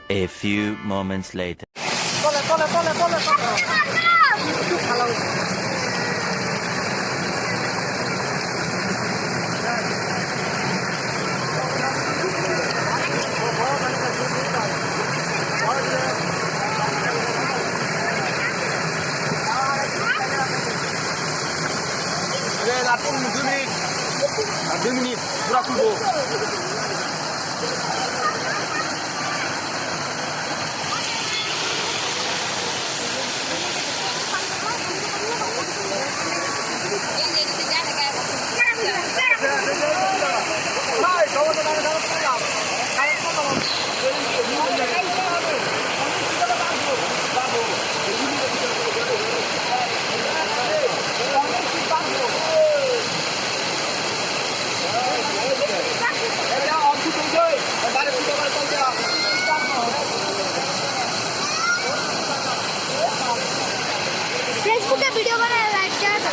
A few moments later. Deux minutes, pour la plus beau. Facebook video बनाएर like क्या त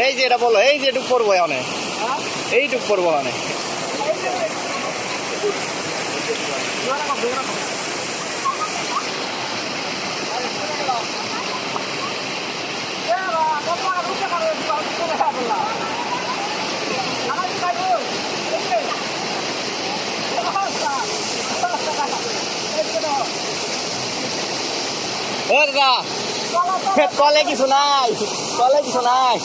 এই যে এটা বলো, এই যে এটুক পড়বো অনেক, এইটুক পড়বো অনেক। কলে কিছু নাই, কলে কিছু নাই।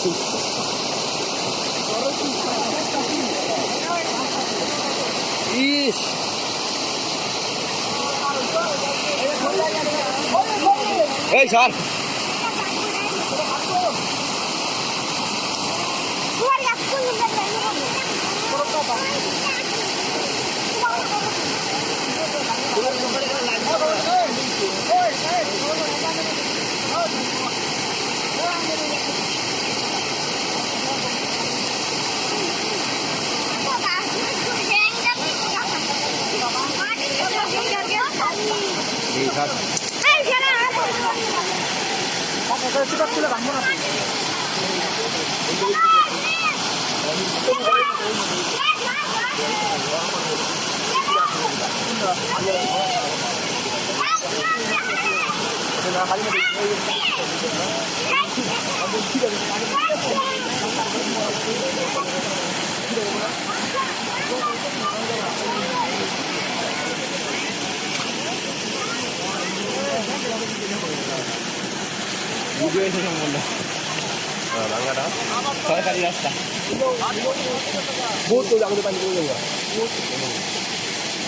ইস এই স্যার সরকারি রাস্তা বহুত আমাদের পানি পড়ে যাবো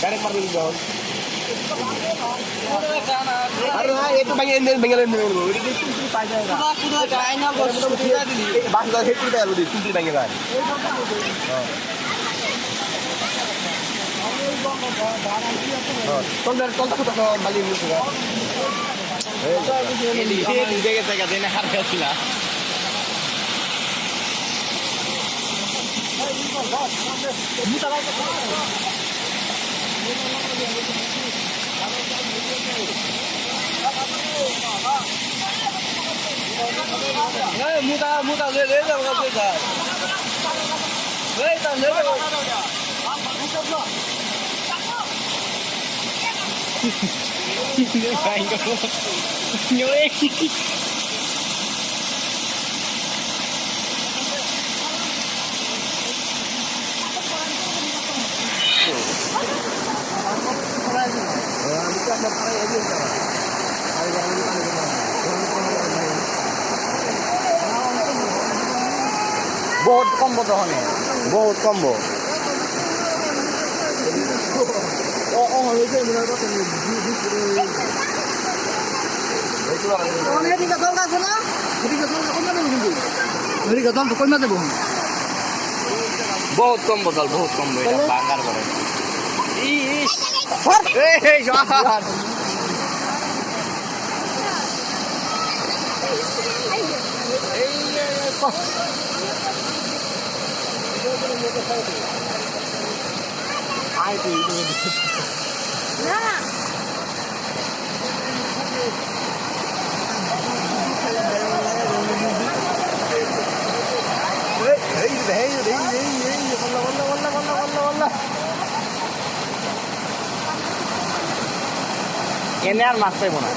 ডাইরেক্ট মারবে যখন আরে না একটু ভেঙে ভেঙে নেবো পাই যায় না বাস হেঁটে দেয় তুলতে ভেঙে যায় চলতে কোথাও বালি হার খেয়েছিল muta muta le যাবো কত এই তা লে যাবো ভাই গো নিয়ে बहुत कम तो होने बहुत कम वो बहुत कम बोतल बहुत कम बांगार करे না না এনে আর মাছ পাইব না।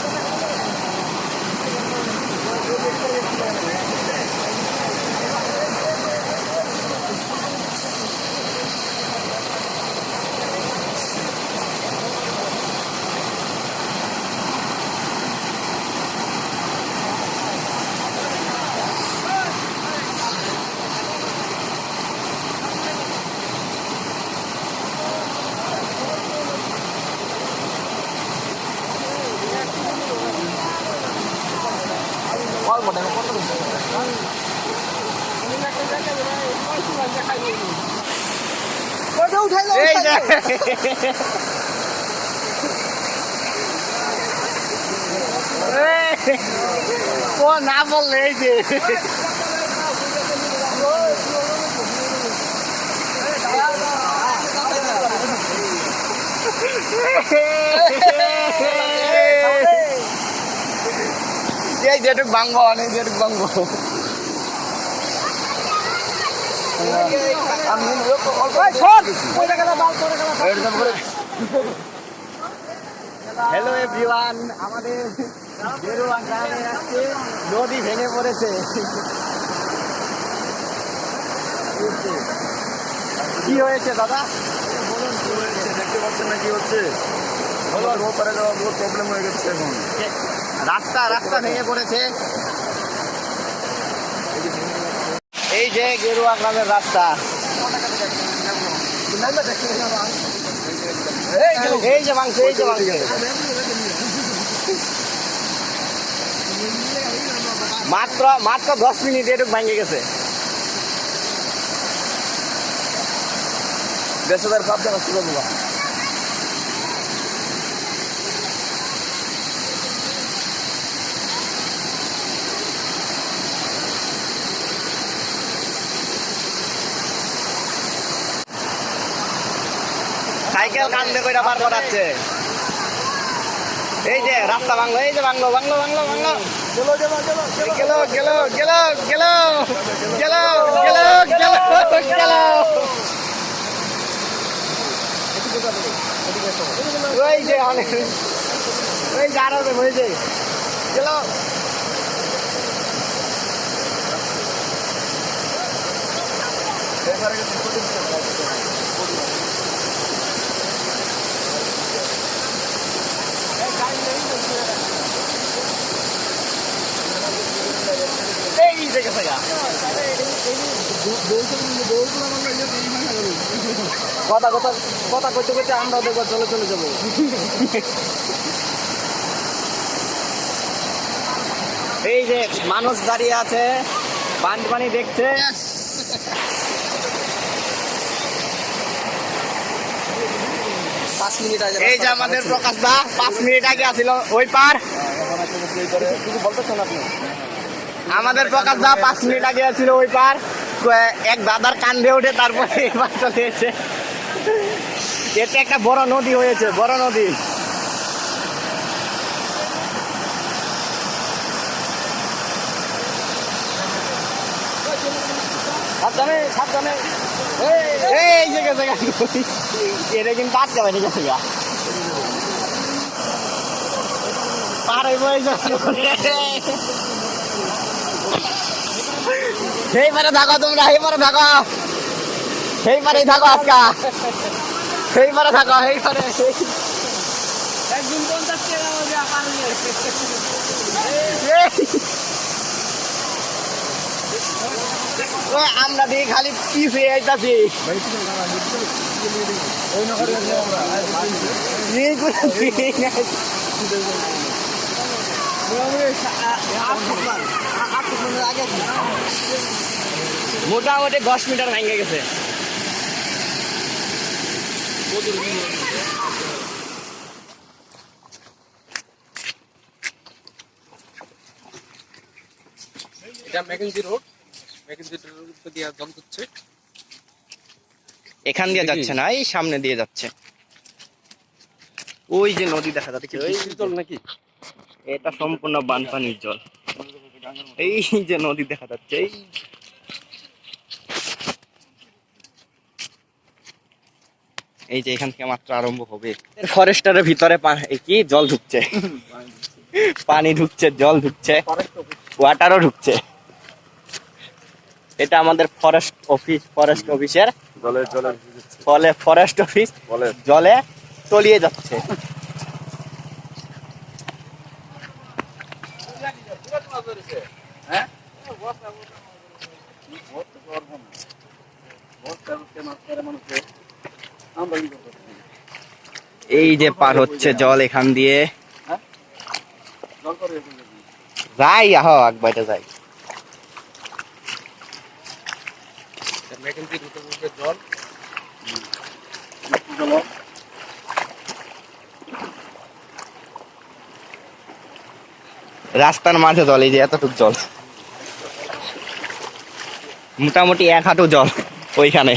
এই যে ও না বললে এই যে এই যেটুক ভাঙবো অনেক যেটুক ভাঙবো হ্যালো এভরিওয়ান, আমাদের গেরুয়া গ্রামে আজকে নদী ভেঙে পড়েছে। কি হয়েছে দাদা? বলুন কি হয়েছে, দেখতে পাচ্ছেন না কি হচ্ছে? ওপারে যাওয়া বহুত প্রবলেম হয়ে গেছে এখন। রাস্তা ভেঙে পড়েছে। এই যে গেরুয়া গ্রামের রাস্তা, এই যে মাংস, এই যে মাংস মাত্র 10 মিনিট এটুক ভেঙে গেছে। দেশদার সব জায়গা ছিল বাবা। সাইকেল কান্দে কইরা বার করাচ্ছে। এই যে রাস্তা ভাঙলো, এই যে ভাঙলো। গেল। ওই যে অনেক, ওই যে আরো ওই যে গেল। এই যে গেছে গা। কথা কইতে আমরা দেখবো চলে যাবো। এই যে মানুষ দাঁড়িয়ে আছে, বানপানি দেখছে। এই যে আমাদের প্রকাশ দা 5 মিনিট আগে আসিল ওই পার। আমাদের প্রকাশ দা 5 মিনিট আগে আসছিল ওই পার, এক দাদার কান্দে উঠে তারপরে এবার চলে এসেছে। এটা একটা বড় নদী হয়েছে, বড় নদী। সাবধানে এই যে গেছে এটা কিন্তু আটকে হয়নি গেছে গা, পার হইব। এই পারে থাকো তোমরা, এই পারে থাকো, এই পারেই থাকো আজকা, এই পারে থাকো, এই পারে। একদিন 50 টাকা আমরা দিয়ে খালি পিছিয়ে আইতাছি। মোটামুটি 10 মিটার ভেঙে গেছে। এটা ম্যাকেন্সি রোড। এখান দিয়ে যাচ্ছে না, এই সামনে দিয়ে যাচ্ছে। ওই যে নদী দেখা যাচ্ছে, ওই জল নাকি? এটা সম্পূর্ণ বানপানির জল। এই যে নদী দেখা যাচ্ছে, এই যে এখান থেকে মাত্র আরম্ভ হবে। ফরেস্টারের ভিতরে কি জল ঢুকছে, পানি ঢুকছে, জল ঢুকছে, ওয়াটারও ঢুকছে। এটা আমাদের ফরেস্ট অফিসের ফলে ফরেস্ট অফিস জলে তলিয়ে যাচ্ছে। এই যে পার হচ্ছে জল এখান দিয়ে, যাই আহ একবারে যাই। রাস্তার মাঝে জল, এই যে এতটুকু জল, মোটামুটি 1 হাঁটু জল ওইখানে।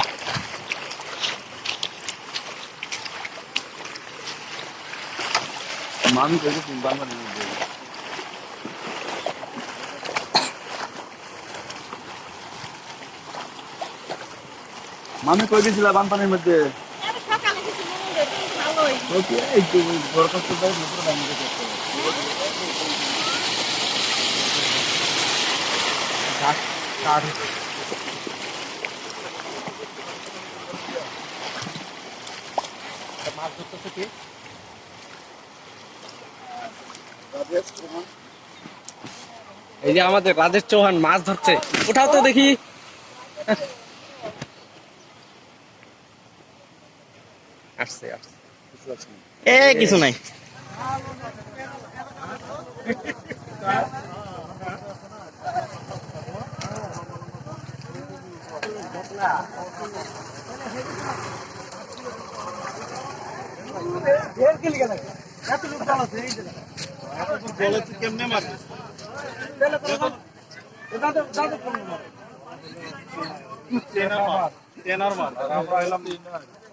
মামি কই গেছিল বানপানির মধ্যে? এই যে আমাদের রাজেশ চৌহান মাছ ধরছে, ওঠাও তো দেখি। আসছে কিছু নাই। কেমনে মারবে?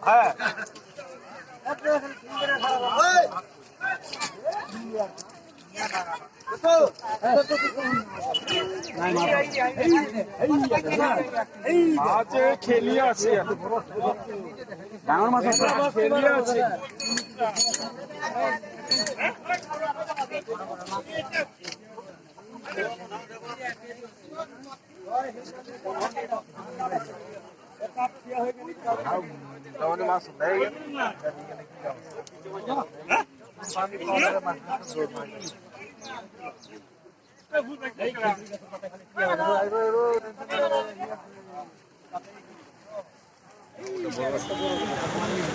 হ্যাঁ খেলি আছে, ডাঙর মাছ খেলি আছে।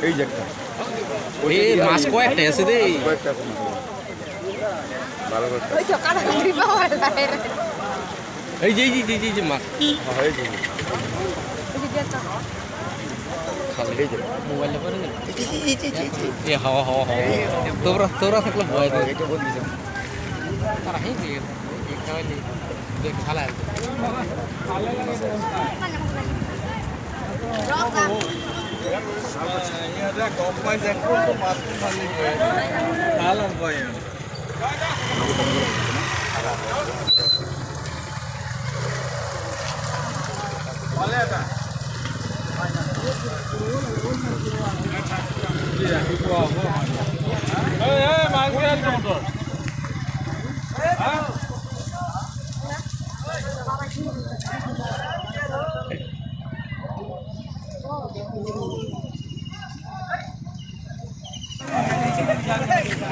এই যে একটা মাছ কয়েকটা আছে রে, কয়েকটা আছে ভালো করে। এই যে মাছ তোরা থাকলে ভয় তারা খেলা কম পয়সা মাছ ভালো ভয়।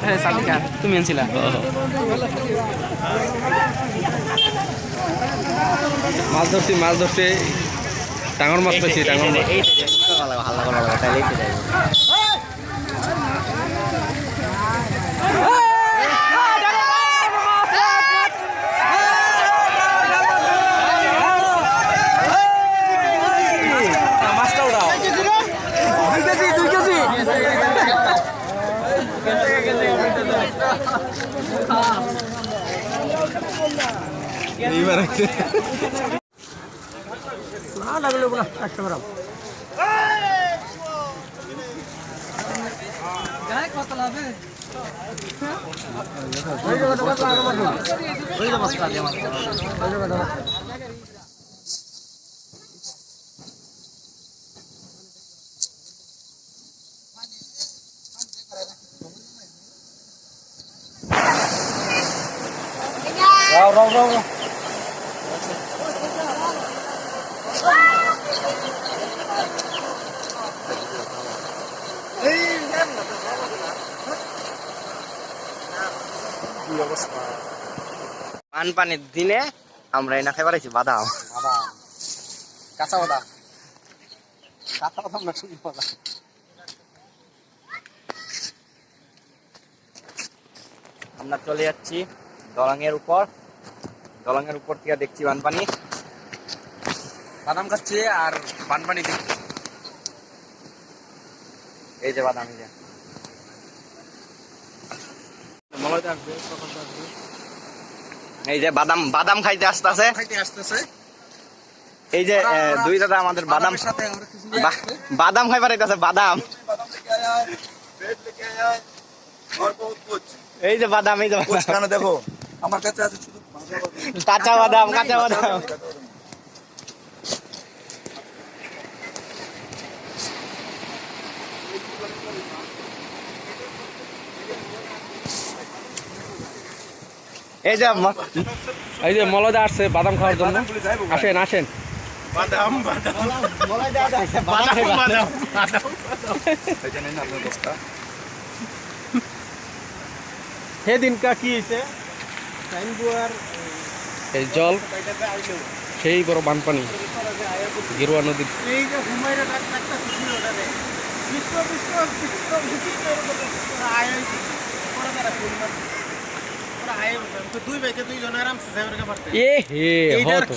হ্যাঁ সালিকা তুমি আনছিলা মাছ ধরতে ডাঙর মাছ পাইছি, ডাঙর মাছ। মাছটা উড়াও, 2 কেজি এইবার বানপানির দিনে আমরা এনা খাইবার আইছি বাদাম কাঁচা বাদাম না শুধু বাদাম। আমরা চলে যাচ্ছি দলঙের উপর থেকে দেখছি বানপানি, বাদাম খাচ্ছে আর বানপানি দেখছে। এই যে বাদাম, এই যে মলয়তে আসবে, সকালতে আসবে, এই যে বাদাম খাইতে আসতেছে। এই যে দুই দাদা আমাদের বাদাম সাথে আমরা কিছু বাদাম খাইবার আইতাছে। বাদাম এই যে বাদাম, এই যে দেখো আমার কাছে আছে শুধু কাঁচা বাদাম। এই যে মলয়তে আসছে বাদাম খাওয়ার জন্য। আসেন সেদিনকা কি হয়েছে এই জল, সেই বড় বানপানি গেরুয়া নদীর।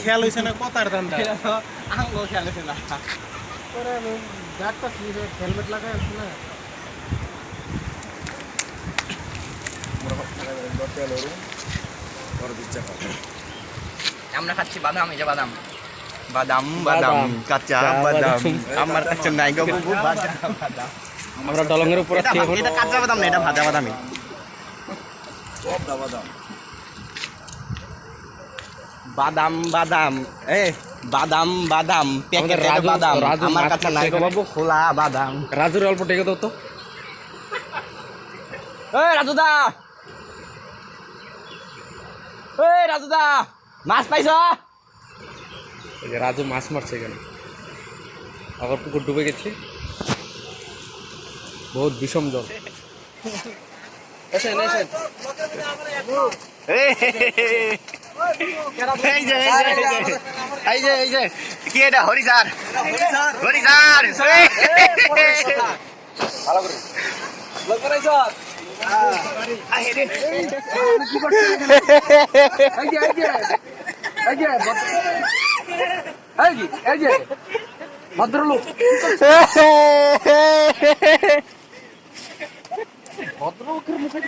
খেয়াল হয়েছে না কথার ধান্দা খেয়াল হয়েছে না হেলমেট লাগাই আছে না। আমরা খাচ্ছি বাদাম, এই যে বাদাম কাঁচা বাদাম আমার কাছে নাই গো বুবু। আমরা দলঙের উপর আছি এখন। এটা কাঁচা বাদাম না, এটা ভাজা বাদামই। বাদাম প্যাকেটের বাদাম আমার কাছে নাই গো বাবু, খোলা বাদাম। রাজুর অল্প টেকে দাও তো। রাজুদা মাছ পাইছ? রাজু মাছ মারছে এখানে। আবার পুকুর ডুবে গেছে, বহুত বিষম জল। এই যে কি এটা? হরিচার ভালো করে ভদ্রলোক ভদ্রলোকের মুখে